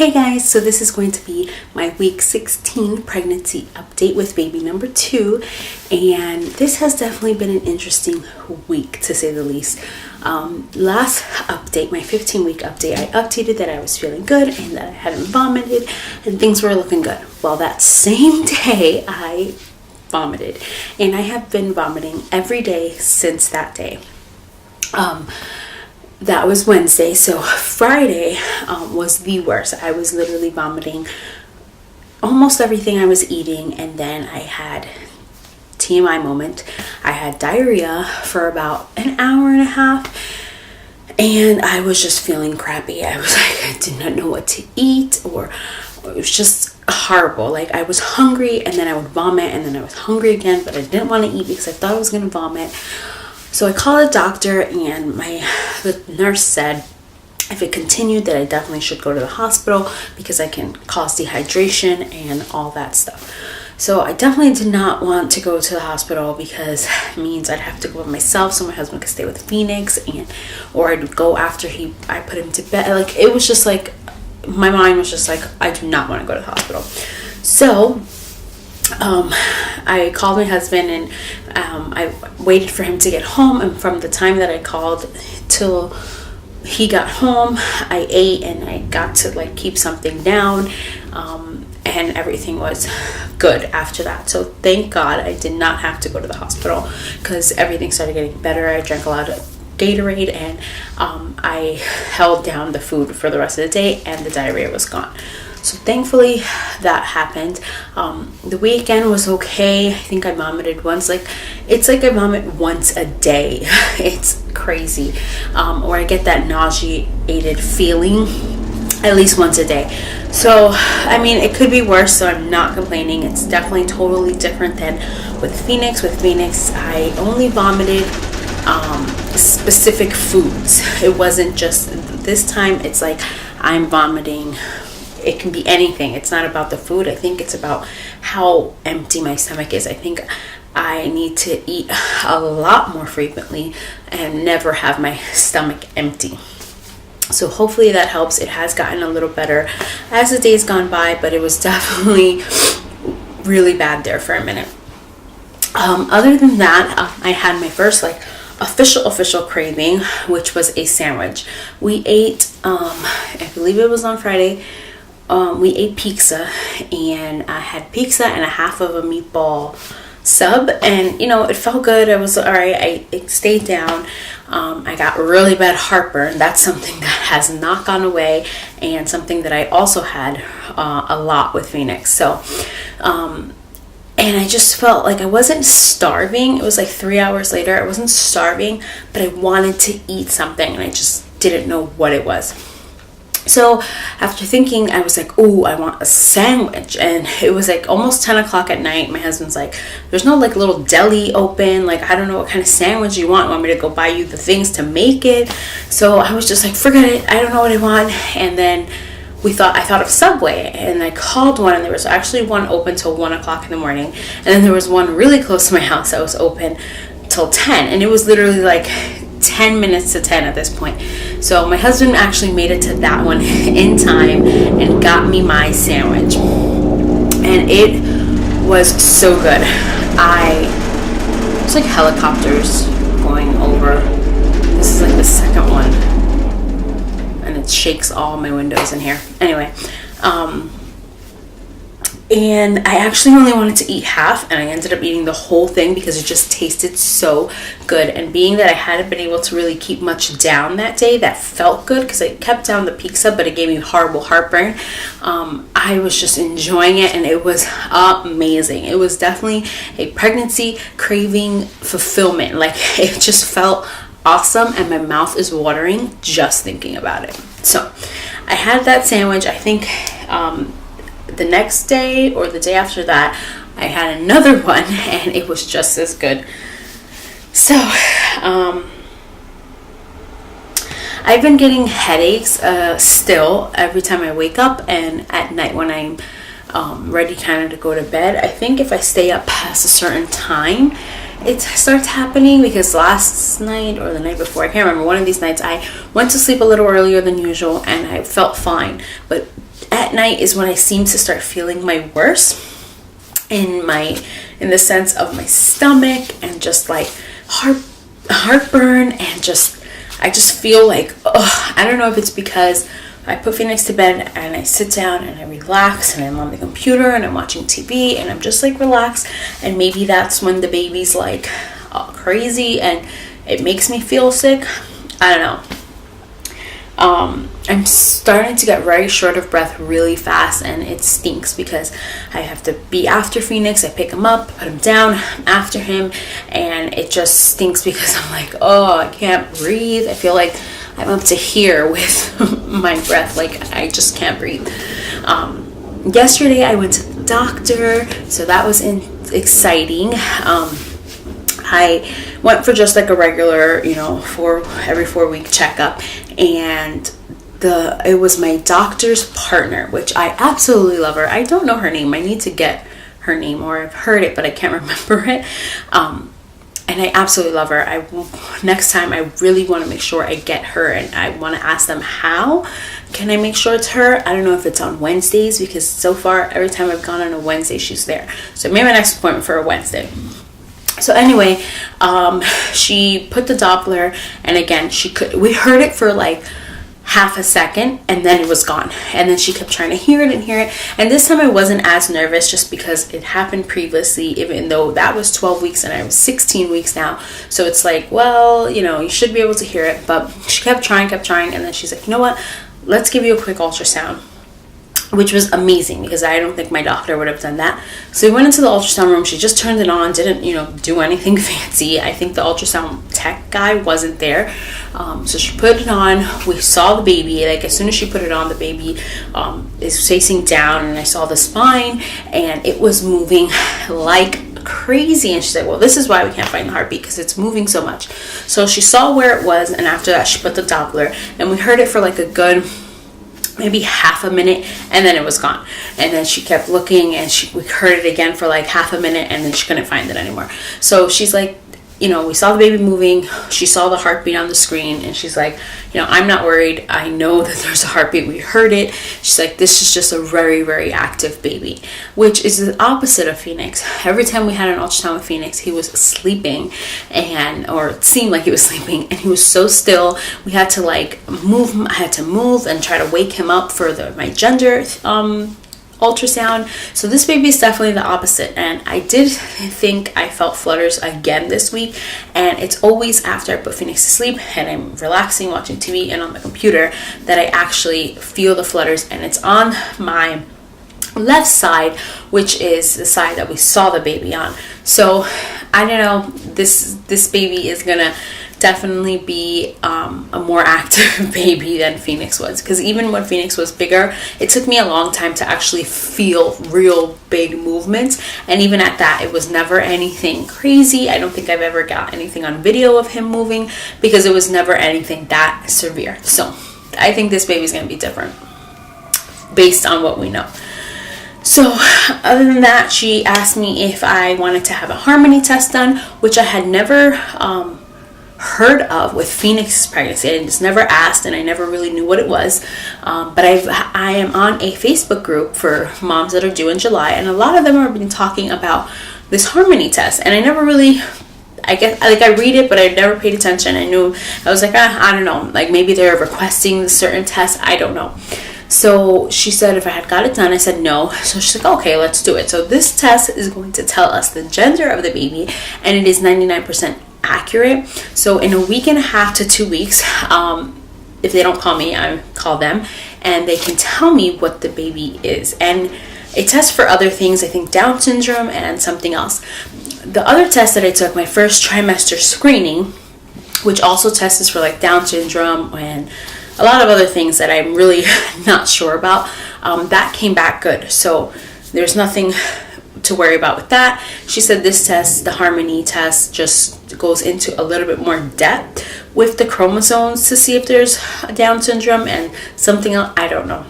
Hey guys, so this is going to be my week 16 pregnancy update with baby number 2, and this has definitely been an interesting week to say the least. Last update, my 15-week update, I updated that I was feeling good and that I hadn't vomited and things were looking good. Well, that same day I vomited, and I have been vomiting every day since that day. That was Wednesday, so Friday was the worst. I was literally vomiting almost everything I was eating, and then I had TMI moment. I had diarrhea for about an hour and a half, and I was just feeling crappy. I was like, I did not know what to eat, or it was just horrible. Like, I was hungry, and then I would vomit, and then I was hungry again, but I didn't want to eat because I thought I was going to vomit. So I called a doctor, and the nurse said if it continued that I definitely should go to the hospital because I can cause dehydration and all that stuff. So I definitely did not want to go to the hospital because it means I'd have to go by myself so my husband could stay with Phoenix, or I'd go after I put him to bed. Like, it was just like, my mind was just like, I do not want to go to the hospital. So I called my husband, and I waited for him to get home, and from the time that I called till he got home, I ate and I got to like keep something down, and everything was good after that. So thank God I did not have to go to the hospital because everything started getting better. I drank a lot of Gatorade, and I held down the food for the rest of the day, and the diarrhea was gone. So thankfully that happened. The weekend was okay. I think I vomited once. It's like I vomit once a day. It's crazy. Or I get that nauseated feeling at least once a day. So, I mean, it could be worse, so I'm not complaining. It's definitely totally different than with Phoenix. With Phoenix, I only vomited specific foods. It wasn't just, this time it's like I'm vomiting. It can be anything. It's not about the food. I think it's about how empty my stomach is. I think I need to eat a lot more frequently and never have my stomach empty. So hopefully that helps. It has gotten a little better as the days gone by, but it was definitely really bad there for a minute. Other than that, I had my first official craving, which was a sandwich. We ate, I believe it was on Friday, we ate pizza, and I had pizza and a half of a meatball sub, and it felt good. I was all right. I stayed down. I got really bad heartburn. That's something that has not gone away, and something that I also had a lot with Phoenix. So and I just felt like I wasn't starving. It was like 3 hours later. I wasn't starving, but I wanted to eat something, and I just didn't know what it was. So after thinking, I was like, oh, I want a sandwich. And it was like almost 10 o'clock at night. My husband's like, there's no like little deli open. Like, I don't know what kind of sandwich you want. You want me to go buy you the things to make it? So I was just like, forget it. I don't know what I want. And then I thought of Subway, and I called one, and there was actually one open till 1 o'clock in the morning. And then there was one really close to my house that was open till 10. And it was literally like 10 minutes to 10 at this point. So my husband actually made it to that one in time and got me my sandwich, and it was so good. It's like helicopters going over. This is like the second one, and it shakes all my windows in here. Anyway, and I actually only wanted to eat half, and I ended up eating the whole thing because it just tasted so good. And being that I hadn't been able to really keep much down that day, that felt good because I kept down the pizza, but it gave me horrible heartburn. I was just enjoying it, and it was amazing. It was definitely a pregnancy craving fulfillment. Like, it just felt awesome, and my mouth is watering just thinking about it. So I had that sandwich. I think the next day or the day after that, I had another one, and it was just as good. So I've been getting headaches still every time I wake up, and at night when I'm ready kind of to go to bed. I think if I stay up past a certain time, it starts happening, because last night or the night before, I can't remember, one of these nights I went to sleep a little earlier than usual and I felt fine, but at night is when I seem to start feeling my worst in the sense of my stomach and just like heartburn, and I just feel like, I don't know if it's because I put Phoenix to bed and I sit down and I relax and I'm on the computer and I'm watching TV and I'm just like relaxed, and maybe that's when the baby's like crazy and it makes me feel sick. I don't know. I'm starting to get very short of breath really fast, and it stinks because I have to be after Phoenix. I pick him up, put him down, I'm after him, and it just stinks because I'm like, I can't breathe. I feel like I'm up to here with my breath, like I just can't breathe. Yesterday I went to the doctor, so that was exciting. I went for just like a regular, every 4-week checkup, and it was my doctor's partner, which I absolutely love her. I don't know her name. I need to get her name, or I've heard it, but I can't remember it. And I absolutely love her. Next time I really want to make sure I get her, and I want to ask them, how can I make sure it's her? I don't know if it's on Wednesdays, because so far every time I've gone on a Wednesday she's there. So I made my next appointment for a Wednesday. So anyway, she put the Doppler, and again, we heard it for like half a second, and then it was gone. And then she kept trying to hear it. And this time I wasn't as nervous, just because it happened previously, even though that was 12 weeks and I was 16 weeks now. So it's like, well, you should be able to hear it. But she kept trying. And then she's like, you know what? Let's give you a quick ultrasound. Which was amazing, because I don't think my doctor would have done that. So we went into the ultrasound room. She just turned it on, didn't do anything fancy. I think the ultrasound tech guy wasn't there. So she put it on. We saw the baby. Like, as soon as she put it on, the baby is facing down, and I saw the spine, and it was moving like crazy. And she's like, well, this is why we can't find the heartbeat, because it's moving so much. So she saw where it was, and after that she put the Doppler, and we heard it for like a good maybe half a minute, and then it was gone. And then she kept looking, and we heard it again for like half a minute, and then she couldn't find it anymore. So she's like, we saw the baby moving. She saw the heartbeat on the screen, and she's like, I'm not worried. I know that there's a heartbeat. We heard it. She's like, this is just a very, very active baby, which is the opposite of Phoenix. Every time we had an ultrasound with Phoenix, he was sleeping, or it seemed like he was sleeping, and he was so still. We had to like move him. I had to move and try to wake him up for my gender ultrasound. So this baby is definitely the opposite, and I did think I felt flutters again this week, and it's always after I put Phoenix to sleep and I'm relaxing, watching TV and on the computer, that I actually feel the flutters, and it's on my left side, which is the side that we saw the baby on. So I don't know, this baby is gonna definitely be a more active baby than Phoenix was, because even when Phoenix was bigger, it took me a long time to actually feel real big movements, and even at that, it was never anything crazy. I don't think I've ever got anything on video of him moving, because it was never anything that severe. So I think this baby's gonna be different based on what we know. So other than that, she asked me if I wanted to have a harmony test done, which I had never heard of with Phoenix's pregnancy. I just never asked, and I never really knew what it was. But I am on a Facebook group for moms that are due in July, and a lot of them have been talking about this harmony test, and I never really, I read it, but I never paid attention. I was like, I don't know, like maybe they're requesting certain tests, I don't know. So she said if I had got it done. I said no. So she's like, okay, let's do it. So this test is going to tell us the gender of the baby, and it is 99% accurate. So in a week and a half to 2 weeks, if they don't call me, I call them, and they can tell me what the baby is. And it tests for other things, I think Down syndrome and something else. The other test that I took, my first trimester screening, which also tests for like Down syndrome and a lot of other things that I'm really not sure about, that came back good. So there's nothing to worry about with that. She said this test, the harmony test, just goes into a little bit more depth with the chromosomes to see if there's Down syndrome and something else. I don't know.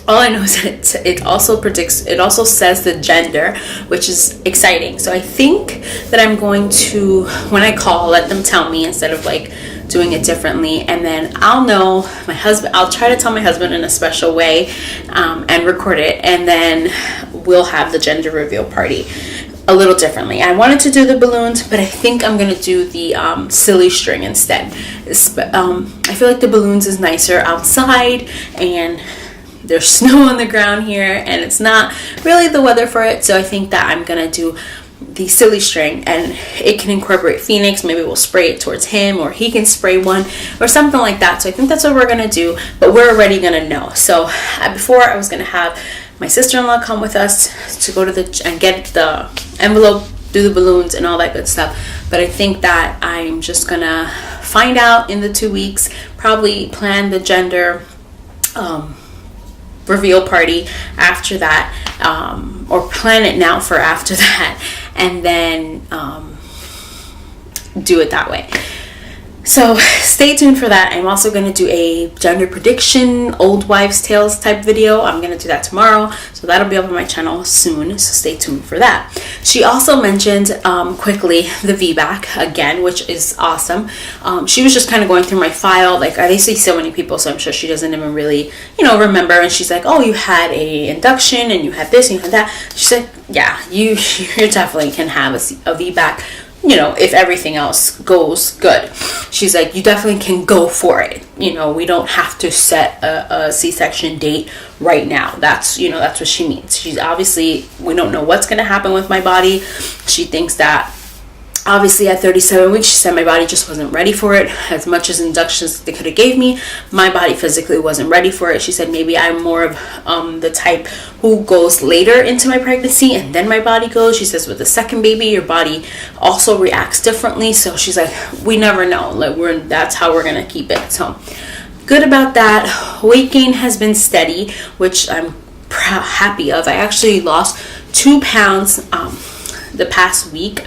All I know is that it also says the gender, which is exciting. So I think that I'm going to, when I call, let them tell me instead of like doing it differently. And then I'll know my husband, I'll try to tell my husband in a special way and record it, and then we'll have the gender reveal party a little differently. I wanted to do the balloons, but I think I'm gonna do the silly string instead. I feel like the balloons is nicer outside, and there's snow on the ground here, and it's not really the weather for it, so I think that I'm gonna do the silly string, and it can incorporate Phoenix. Maybe we'll spray it towards him, or he can spray one or something like that. So I think that's what we're gonna do, but we're already gonna know. So before, I was gonna have my sister-in-law come with us to go to and get the envelope, do the balloons and all that good stuff, but I think that I'm just gonna find out in the 2 weeks, probably plan the gender reveal party after that, or plan it now for after that, and then do it that way. So stay tuned for that. I'm also going to do a gender prediction, old wives tales type video. I'm going to do that tomorrow, so that'll be up on my channel soon, so stay tuned for that. She also mentioned quickly the Vbac again, which is awesome. She was just kind of going through my file, like I see so many people, so I'm sure she doesn't even really, remember. And she's like, oh, you had a induction and you had this and you had that. She said, yeah, you definitely can have a Vbac, if everything else goes good. She's like, you definitely can go for it. We don't have to set a C-section date right now. That's what she means. She's obviously, we don't know what's going to happen with my body. She thinks that obviously at 37 weeks, she said my body just wasn't ready for it. As much as inductions they could have gave me, my body physically wasn't ready for it. She said maybe I'm more of the type who goes later into my pregnancy and then my body goes. She says with the second baby, your body also reacts differently. So she's like, we never know. Like that's how we're gonna keep it. So good about that. Weight gain has been steady, which I'm happy of. I actually lost 2 pounds the past week,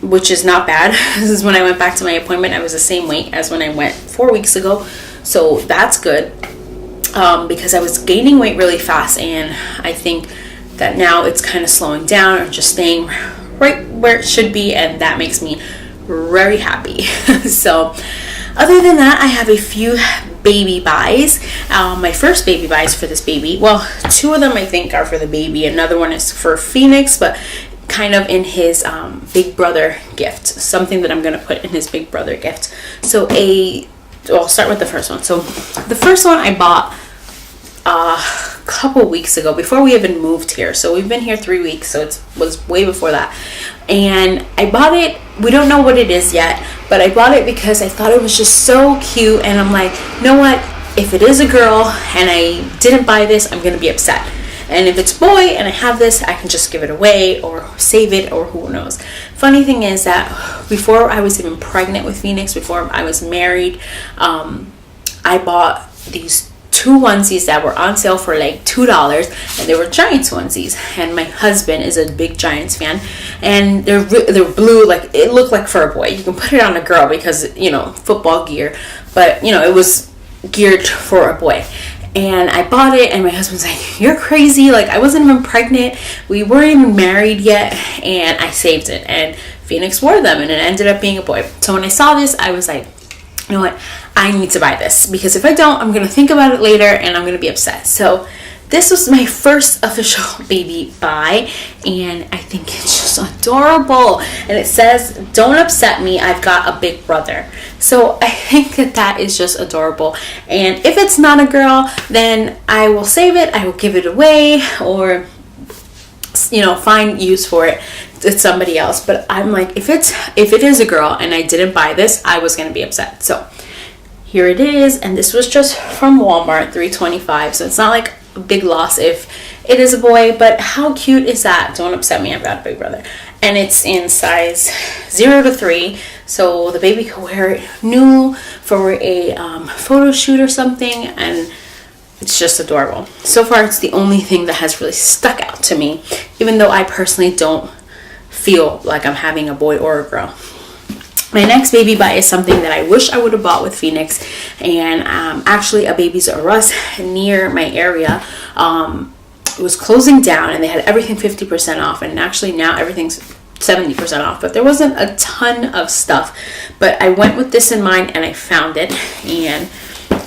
which is not bad. This is when I went back to my appointment. I was the same weight as when I went 4 weeks ago, so that's good, because I was gaining weight really fast, and I think that now it's kind of slowing down or just staying right where it should be, and that makes me very happy. So other than that, I have a few baby buys. My first baby buys for this baby, well, 2 of them I think are for the baby, another one is for Phoenix, but kind of in his big brother gift, something that I'm going to put in his big brother gift. So I'll start with the first one. So the first one I bought a couple weeks ago, before we even moved here. So we've been here 3 weeks, so it was way before that. And I bought it, we don't know what it is yet, but I bought it because I thought it was just so cute, and I'm like, you know what, if it is a girl and I didn't buy this, I'm gonna be upset. And if it's boy and I have this, I can just give it away or save it, or who knows. Funny thing is that before I was even pregnant with Phoenix, before I was married, I bought these 2 onesies that were on sale for like $2, and they were Giants onesies, and my husband is a big Giants fan, and they're blue, like it looked like for a boy. You can put it on a girl because football gear, but it was geared for a boy. And I bought it, and my husband's like, you're crazy, like I wasn't even pregnant, we weren't even married yet, and I saved it, and Phoenix wore them, and it ended up being a boy. So when I saw this, I was like, you know what, I need to buy this, because if I don't, I'm going to think about it later and I'm going to be upset. So this was my first official baby buy, and I think it's just adorable. And it says, don't upset me, I've got a big brother. So I think that is just adorable. And if it's not a girl, then I will save it, I will give it away, or find use for it to somebody else. But I'm like, if it is a girl and I didn't buy this, I was going to be upset. So here it is, and this was just from Walmart, $3.25, so it's not like a big loss if it is a boy. But how cute is that? Don't upset me, I've got a big brother. And it's in size 0 to 3, so the baby could wear it new for a photo shoot or something, and it's just adorable. So far, it's the only thing that has really stuck out to me, even though I personally don't feel like I'm having a boy or a girl. My next baby buy is something that I wish I would have bought with Phoenix, and actually a Babies R Us near my area was closing down, and they had everything 50% off, and actually now everything's 70% off, but there wasn't a ton of stuff. But I went with this in mind and I found it, and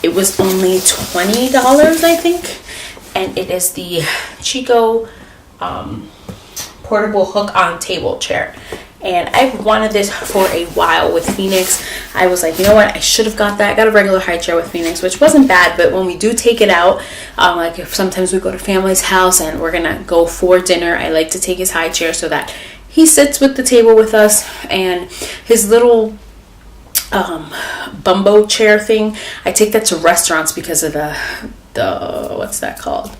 it was only $20, I think. And it is the Chico portable hook on table chair. And I've wanted this for a while with Phoenix. I was like, you know what, I should have got that. I got a regular high chair with Phoenix, which wasn't bad, but when we do take it out, like if sometimes we go to family's house and we're gonna go for dinner, I like to take his high chair so that he sits with the table with us. And his little bumbo chair thing, I take that to restaurants because of the what's that called?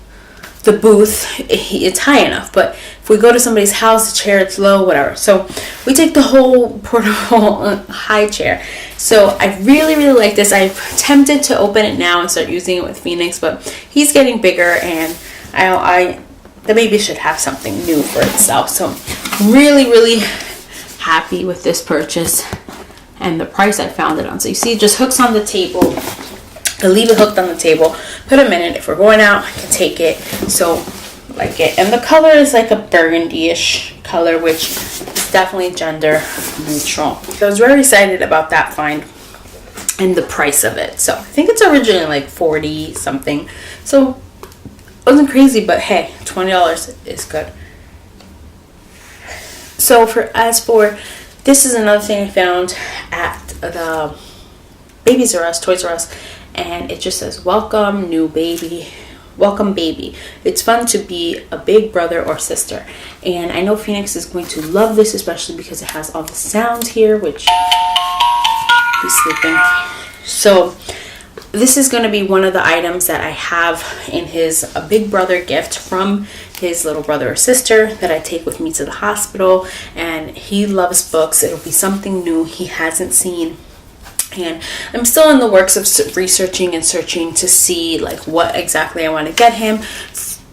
The booth. It's high enough, but if we go to somebody's house, the chair, it's low, whatever. So we take the whole portable high chair. So I really, really like this. I'm tempted to open it now and start using it with Phoenix, but he's getting bigger, and the baby should have something new for itself. So I'm really, really happy with this purchase and the price I found it on. So you see, it just hooks on the table. I leave it hooked on the table, put him in it. If we're going out, I can take it. So like it. And the color is like a burgundy-ish color, which is definitely gender neutral. So I was very excited about that find and the price of it. So I think it's originally like 40 something. So it wasn't crazy, but hey, $20 is good. So this is another thing I found at the Babies R Us, Toys R Us. And it just says, welcome new baby, welcome baby. It's fun to be a big brother or sister. And I know Phoenix is going to love this, especially because it has all the sounds here, which he's sleeping. So this is going to be one of the items that I have in a big brother gift from his little brother or sister that I take with me to the hospital. And he loves books. It'll be something new he hasn't seen. And I'm still in the works of researching and searching to see like what exactly I want to get him.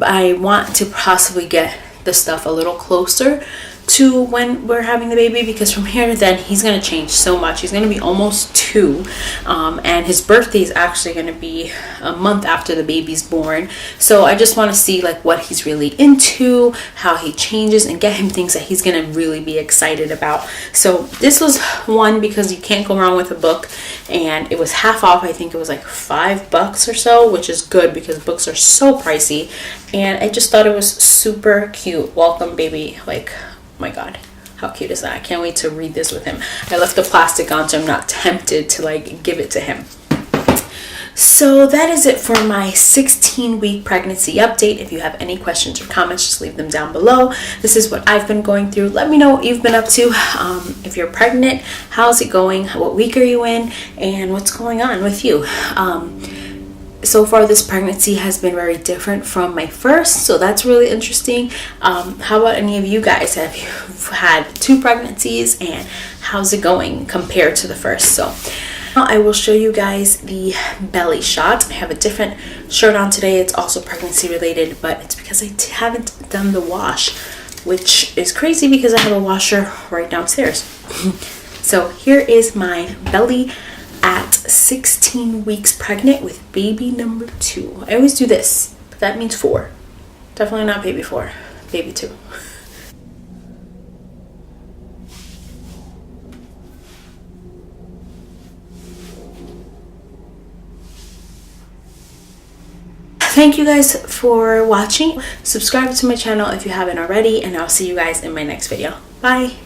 I want to possibly get the stuff a little closer to when we're having the baby, because from here to then he's going to change so much. He's going to be almost 2, and his birthday is actually going to be a month after the baby's born. So I just want to see like what he's really into, how he changes, and get him things that he's going to really be excited about. So this was one because you can't go wrong with a book, and it was half off. I think it was like $5 or so, which is good because books are so pricey. And I just thought it was super cute. Welcome baby. Like, oh my god, how cute is that? I can't wait to read this with him. I left the plastic on so I'm not tempted to like give it to him. So that is it for my 16-week pregnancy update. If you have any questions or comments, just leave them down below. This is what I've been going through. Let me know what you've been up to. If you're pregnant, how's it going? What week are you in? And what's going on with you? So far this pregnancy has been very different from my first, so that's really interesting. How about any of you guys? Have you had 2 pregnancies, and how's it going compared to the first? So now I will show you guys the belly shot. I have a different shirt on today. It's also pregnancy related, but it's because I haven't done the wash, which is crazy because I have a washer right downstairs. So here is my belly at 16 weeks pregnant with baby number 2. I always do this, but that means 4. Definitely not baby 4, baby 2. Thank you guys for watching. Subscribe to my channel if you haven't already, and I'll see you guys in my next video. Bye.